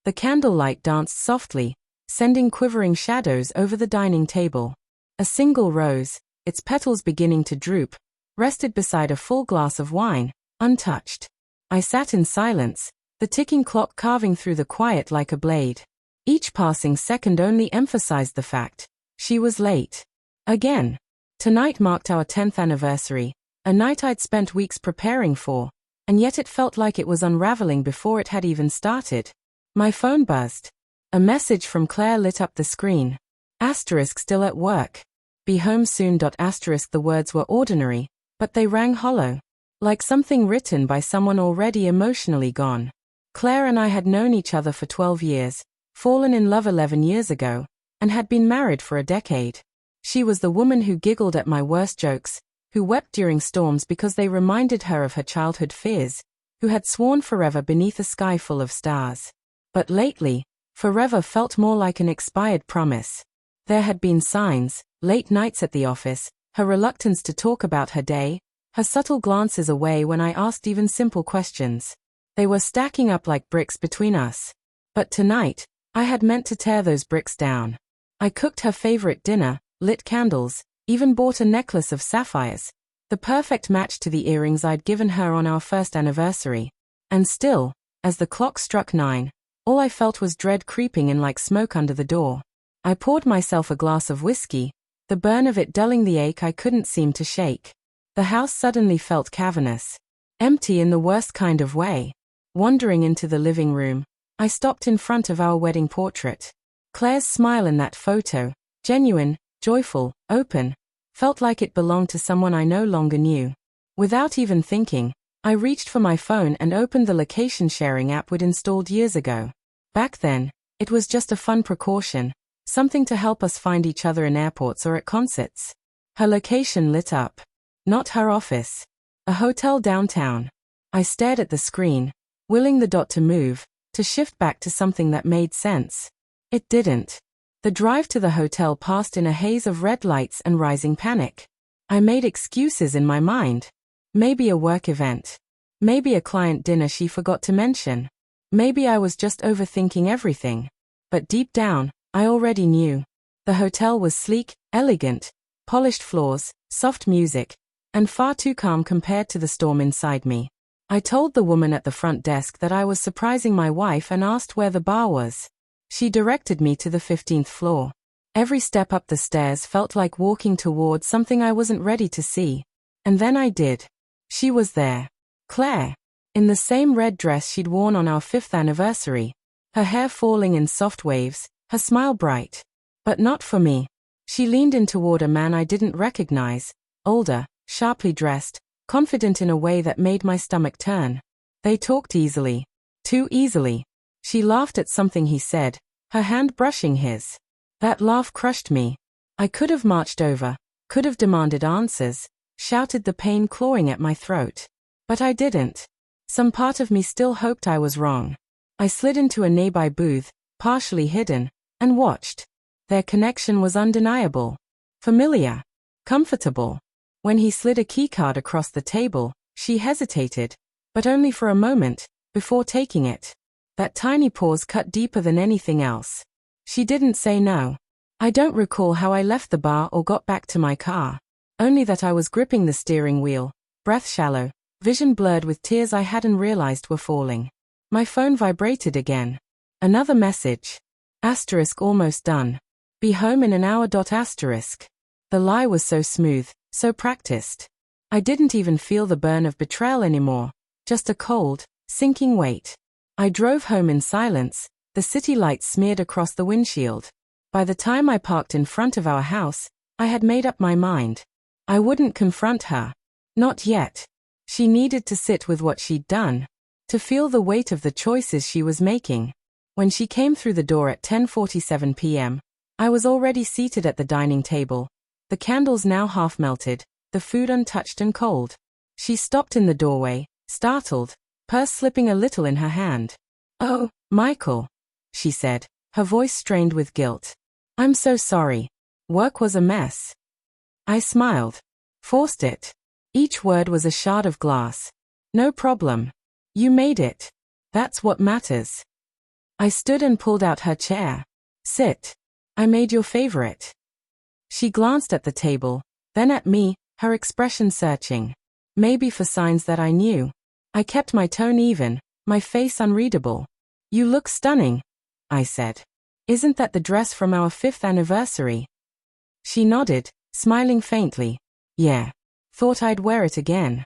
The candlelight danced softly, sending quivering shadows over the dining table. A single rose, its petals beginning to droop, rested beside a full glass of wine, untouched. I sat in silence, the ticking clock carving through the quiet like a blade. Each passing second only emphasized the fact. She was late. Again. Tonight marked our 10th anniversary, a night I'd spent weeks preparing for, and yet it felt like it was unraveling before it had even started. My phone buzzed. A message from Claire lit up the screen. Asterisk still at work. Be home soon. Asterisk the words were ordinary, but they rang hollow. Like something written by someone already emotionally gone. Claire and I had known each other for 12 years, fallen in love 11 years ago, and had been married for a decade. She was the woman who giggled at my worst jokes, who wept during storms because they reminded her of her childhood fears, who had sworn forever beneath a sky full of stars. But lately, forever felt more like an expired promise. There had been signs, late nights at the office, her reluctance to talk about her day, her subtle glances away when I asked even simple questions. They were stacking up like bricks between us. But tonight, I had meant to tear those bricks down. I cooked her favorite dinner, lit candles, even bought a necklace of sapphires, the perfect match to the earrings I'd given her on our first anniversary. And still, as the clock struck 9, all I felt was dread creeping in like smoke under the door. I poured myself a glass of whiskey, the burn of it dulling the ache I couldn't seem to shake. The house suddenly felt cavernous. Empty in the worst kind of way. Wandering into the living room, I stopped in front of our wedding portrait. Claire's smile in that photo, genuine, joyful, open, felt like it belonged to someone I no longer knew. Without even thinking, I reached for my phone and opened the location sharing app we'd installed years ago. Back then, it was just a fun precaution, something to help us find each other in airports or at concerts. Her location lit up. Not her office. A hotel downtown. I stared at the screen, willing the dot to move, to shift back to something that made sense. It didn't. The drive to the hotel passed in a haze of red lights and rising panic. I made excuses in my mind. Maybe a work event. Maybe a client dinner she forgot to mention. Maybe I was just overthinking everything. But deep down, I already knew. The hotel was sleek, elegant, polished floors, soft music, and far too calm compared to the storm inside me. I told the woman at the front desk that I was surprising my wife and asked where the bar was. She directed me to the 15th floor. Every step up the stairs felt like walking toward something I wasn't ready to see. And then I did. She was there. Claire. In the same red dress she'd worn on our 5th anniversary. Her hair falling in soft waves, her smile bright. But not for me. She leaned in toward a man I didn't recognize, older, sharply dressed, confident in a way that made my stomach turn. They talked easily. Too easily. She laughed at something he said, her hand brushing his. That laugh crushed me. I could have marched over, could have demanded answers, shouted the pain clawing at my throat. But I didn't. Some part of me still hoped I was wrong. I slid into a nearby booth, partially hidden, and watched. Their connection was undeniable. Familiar. Comfortable. When he slid a keycard across the table, she hesitated, but only for a moment, before taking it. That tiny pause cut deeper than anything else. She didn't say no. I don't recall how I left the bar or got back to my car. Only that I was gripping the steering wheel, breath shallow, vision blurred with tears I hadn't realized were falling. My phone vibrated again. Another message. Asterisk almost done. Be home in an hour. Asterisk. The lie was so smooth, so practiced. I didn't even feel the burn of betrayal anymore, just a cold, sinking weight. I drove home in silence, the city lights smeared across the windshield. By the time I parked in front of our house, I had made up my mind. I wouldn't confront her. Not yet. She needed to sit with what she'd done, to feel the weight of the choices she was making. When she came through the door at 10:47 p.m., I was already seated at the dining table, the candles now half melted, the food untouched and cold. She stopped in the doorway, startled, purse slipping a little in her hand. "Oh, Michael," she said, her voice strained with guilt. "I'm so sorry. Work was a mess." I smiled. Forced it. Each word was a shard of glass. "No problem. You made it. That's what matters." I stood and pulled out her chair. Sit. I made your favorite. She glanced at the table, then at me, her expression searching. Maybe for signs that I knew. I kept my tone even, my face unreadable. You look stunning, I said. Isn't that the dress from our 5th anniversary? She nodded, smiling faintly. Yeah. Thought I'd wear it again.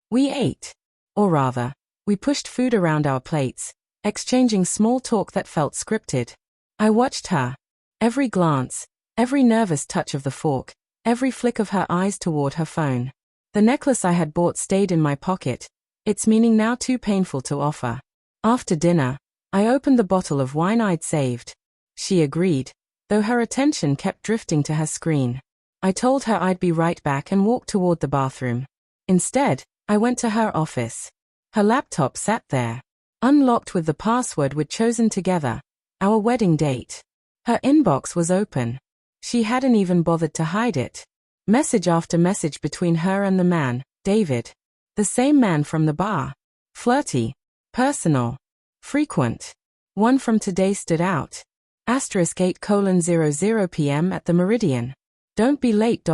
We ate. Or rather, we pushed food around our plates, exchanging small talk that felt scripted. I watched her. Every glance, every nervous touch of the fork, every flick of her eyes toward her phone. The necklace I had bought stayed in my pocket, its meaning now too painful to offer. After dinner, I opened the bottle of wine I'd saved. She agreed, though her attention kept drifting to her screen. I told her I'd be right back and walked toward the bathroom. Instead, I went to her office. Her laptop sat there, unlocked with the password we'd chosen together, our wedding date. Her inbox was open. She hadn't even bothered to hide it. Message after message between her and the man, David. The same man from the bar. Flirty. Personal. Frequent. One from today stood out. *8:00 p.m. at the Meridian. Don't be late.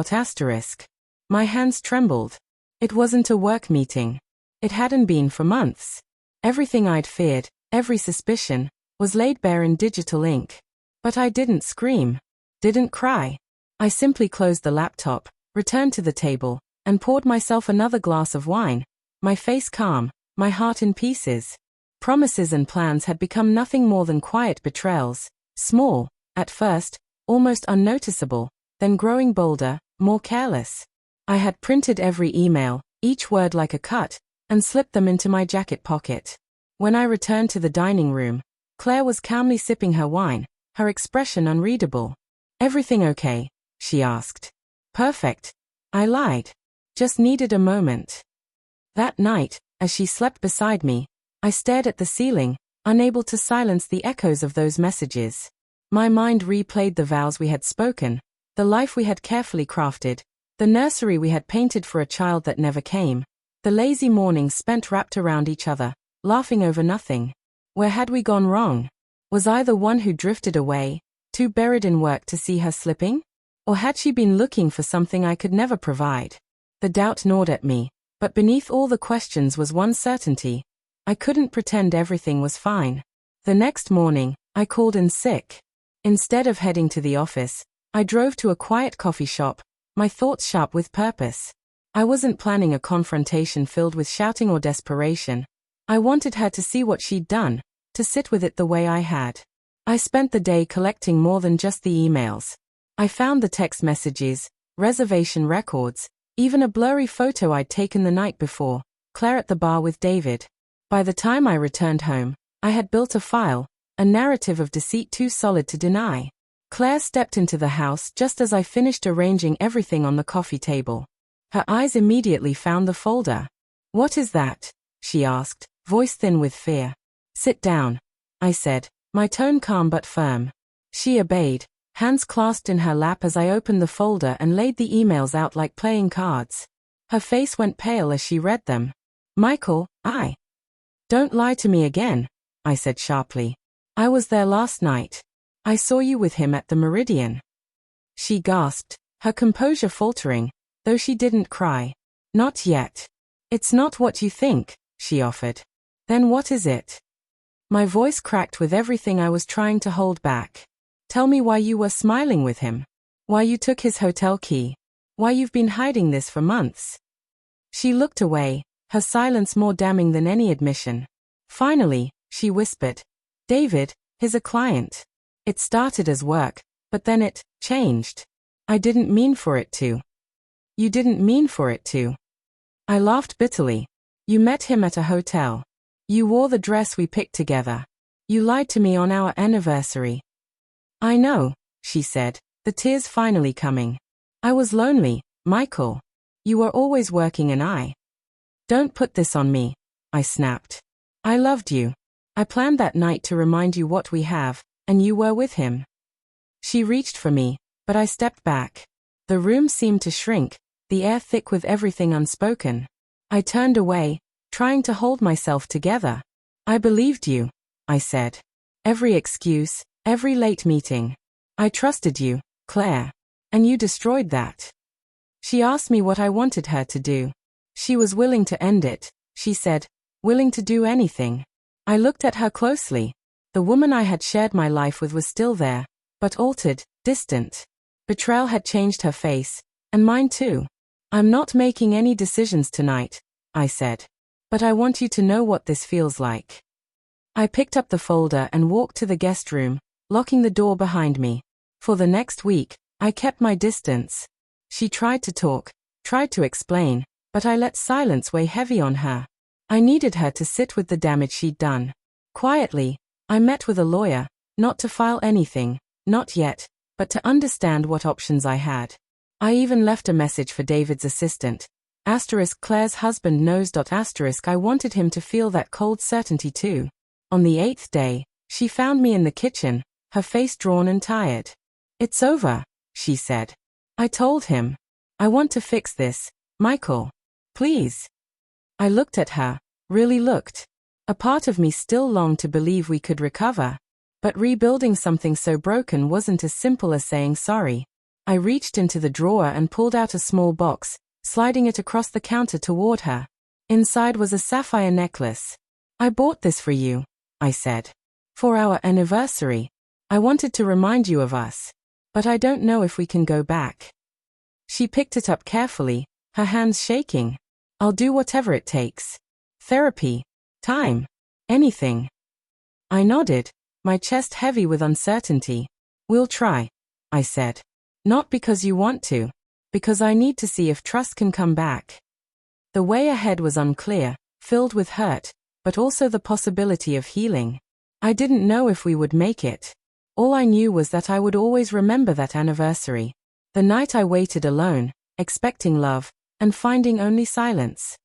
My hands trembled. It wasn't a work meeting. It hadn't been for months. Everything I'd feared, every suspicion, was laid bare in digital ink. But I didn't scream. Didn't cry. I simply closed the laptop, returned to the table, and poured myself another glass of wine, my face calm, my heart in pieces. Promises and plans had become nothing more than quiet betrayals, small, at first, almost unnoticeable, then growing bolder, more careless. I had printed every email, each word like a cut, and slipped them into my jacket pocket. When I returned to the dining room, Claire was calmly sipping her wine, her expression unreadable. Everything okay? She asked. Perfect. I lied. Just needed a moment. That night, as she slept beside me, I stared at the ceiling, unable to silence the echoes of those messages. My mind replayed the vows we had spoken, the life we had carefully crafted, the nursery we had painted for a child that never came, the lazy mornings spent wrapped around each other, laughing over nothing. Where had we gone wrong? Was I the one who drifted away, too buried in work to see her slipping? Or had she been looking for something I could never provide? The doubt gnawed at me, but beneath all the questions was one certainty. I couldn't pretend everything was fine. The next morning, I called in sick. Instead of heading to the office, I drove to a quiet coffee shop, my thoughts sharp with purpose. I wasn't planning a confrontation filled with shouting or desperation. I wanted her to see what she'd done, to sit with it the way I had. I spent the day collecting more than just the emails. I found the text messages, reservation records, even a blurry photo I'd taken the night before, Claire at the bar with David. By the time I returned home, I had built a file, a narrative of deceit too solid to deny. Claire stepped into the house just as I finished arranging everything on the coffee table. Her eyes immediately found the folder. "What is that?" she asked, voice thin with fear. "Sit down," I said, my tone calm but firm. She obeyed, hands clasped in her lap as I opened the folder and laid the emails out like playing cards. Her face went pale as she read them. "Michael, Don't lie to me again," I said sharply. "I was there last night. I saw you with him at the Meridian." She gasped, her composure faltering, though she didn't cry. "Not yet. It's not what you think," she offered. "Then what is it?" My voice cracked with everything I was trying to hold back. "Tell me why you were smiling with him. Why you took his hotel key. Why you've been hiding this for months." She looked away, her silence more damning than any admission. Finally, she whispered, "David, he's a client. It started as work, but then it changed. I didn't mean for it to." "You didn't mean for it to?" I laughed bitterly. "You met him at a hotel. You wore the dress we picked together. You lied to me on our anniversary." "I know," she said, the tears finally coming. "I was lonely, Michael. You were always working and Don't put this on me," I snapped. "I loved you. I planned that night to remind you what we have, and you were with him." She reached for me, but I stepped back. The room seemed to shrink, the air thick with everything unspoken. I turned away, trying to hold myself together. "I believed you," I said. Every excuse, every late meeting. I trusted you, Claire. And you destroyed that. She asked me what I wanted her to do. She was willing to end it, she said, willing to do anything. I looked at her closely. The woman I had shared my life with was still there, but altered, distant. Betrayal had changed her face, and mine too. I'm not making any decisions tonight, I said. But I want you to know what this feels like. I picked up the folder and walked to the guest room, locking the door behind me. For the next week, I kept my distance. She tried to talk, tried to explain, but I let silence weigh heavy on her. I needed her to sit with the damage she'd done. Quietly, I met with a lawyer, not to file anything, not yet, but to understand what options I had. I even left a message for David's assistant. Claire's husband knows. I wanted him to feel that cold certainty too. On the 8th day, she found me in the kitchen, her face drawn and tired. It's over, she said. I told him. I want to fix this, Michael. Please. I looked at her, really looked. A part of me still longed to believe we could recover. But rebuilding something so broken wasn't as simple as saying sorry. I reached into the drawer and pulled out a small box, sliding it across the counter toward her. Inside was a sapphire necklace. I bought this for you, I said. For our anniversary. I wanted to remind you of us. But I don't know if we can go back. She picked it up carefully, her hands shaking. I'll do whatever it takes. Therapy. Time. Anything. I nodded, my chest heavy with uncertainty. We'll try, I said. Not because you want to, because I need to see if trust can come back. The way ahead was unclear, filled with hurt, but also the possibility of healing. I didn't know if we would make it. All I knew was that I would always remember that anniversary. The night I waited alone, expecting love, and finding only silence.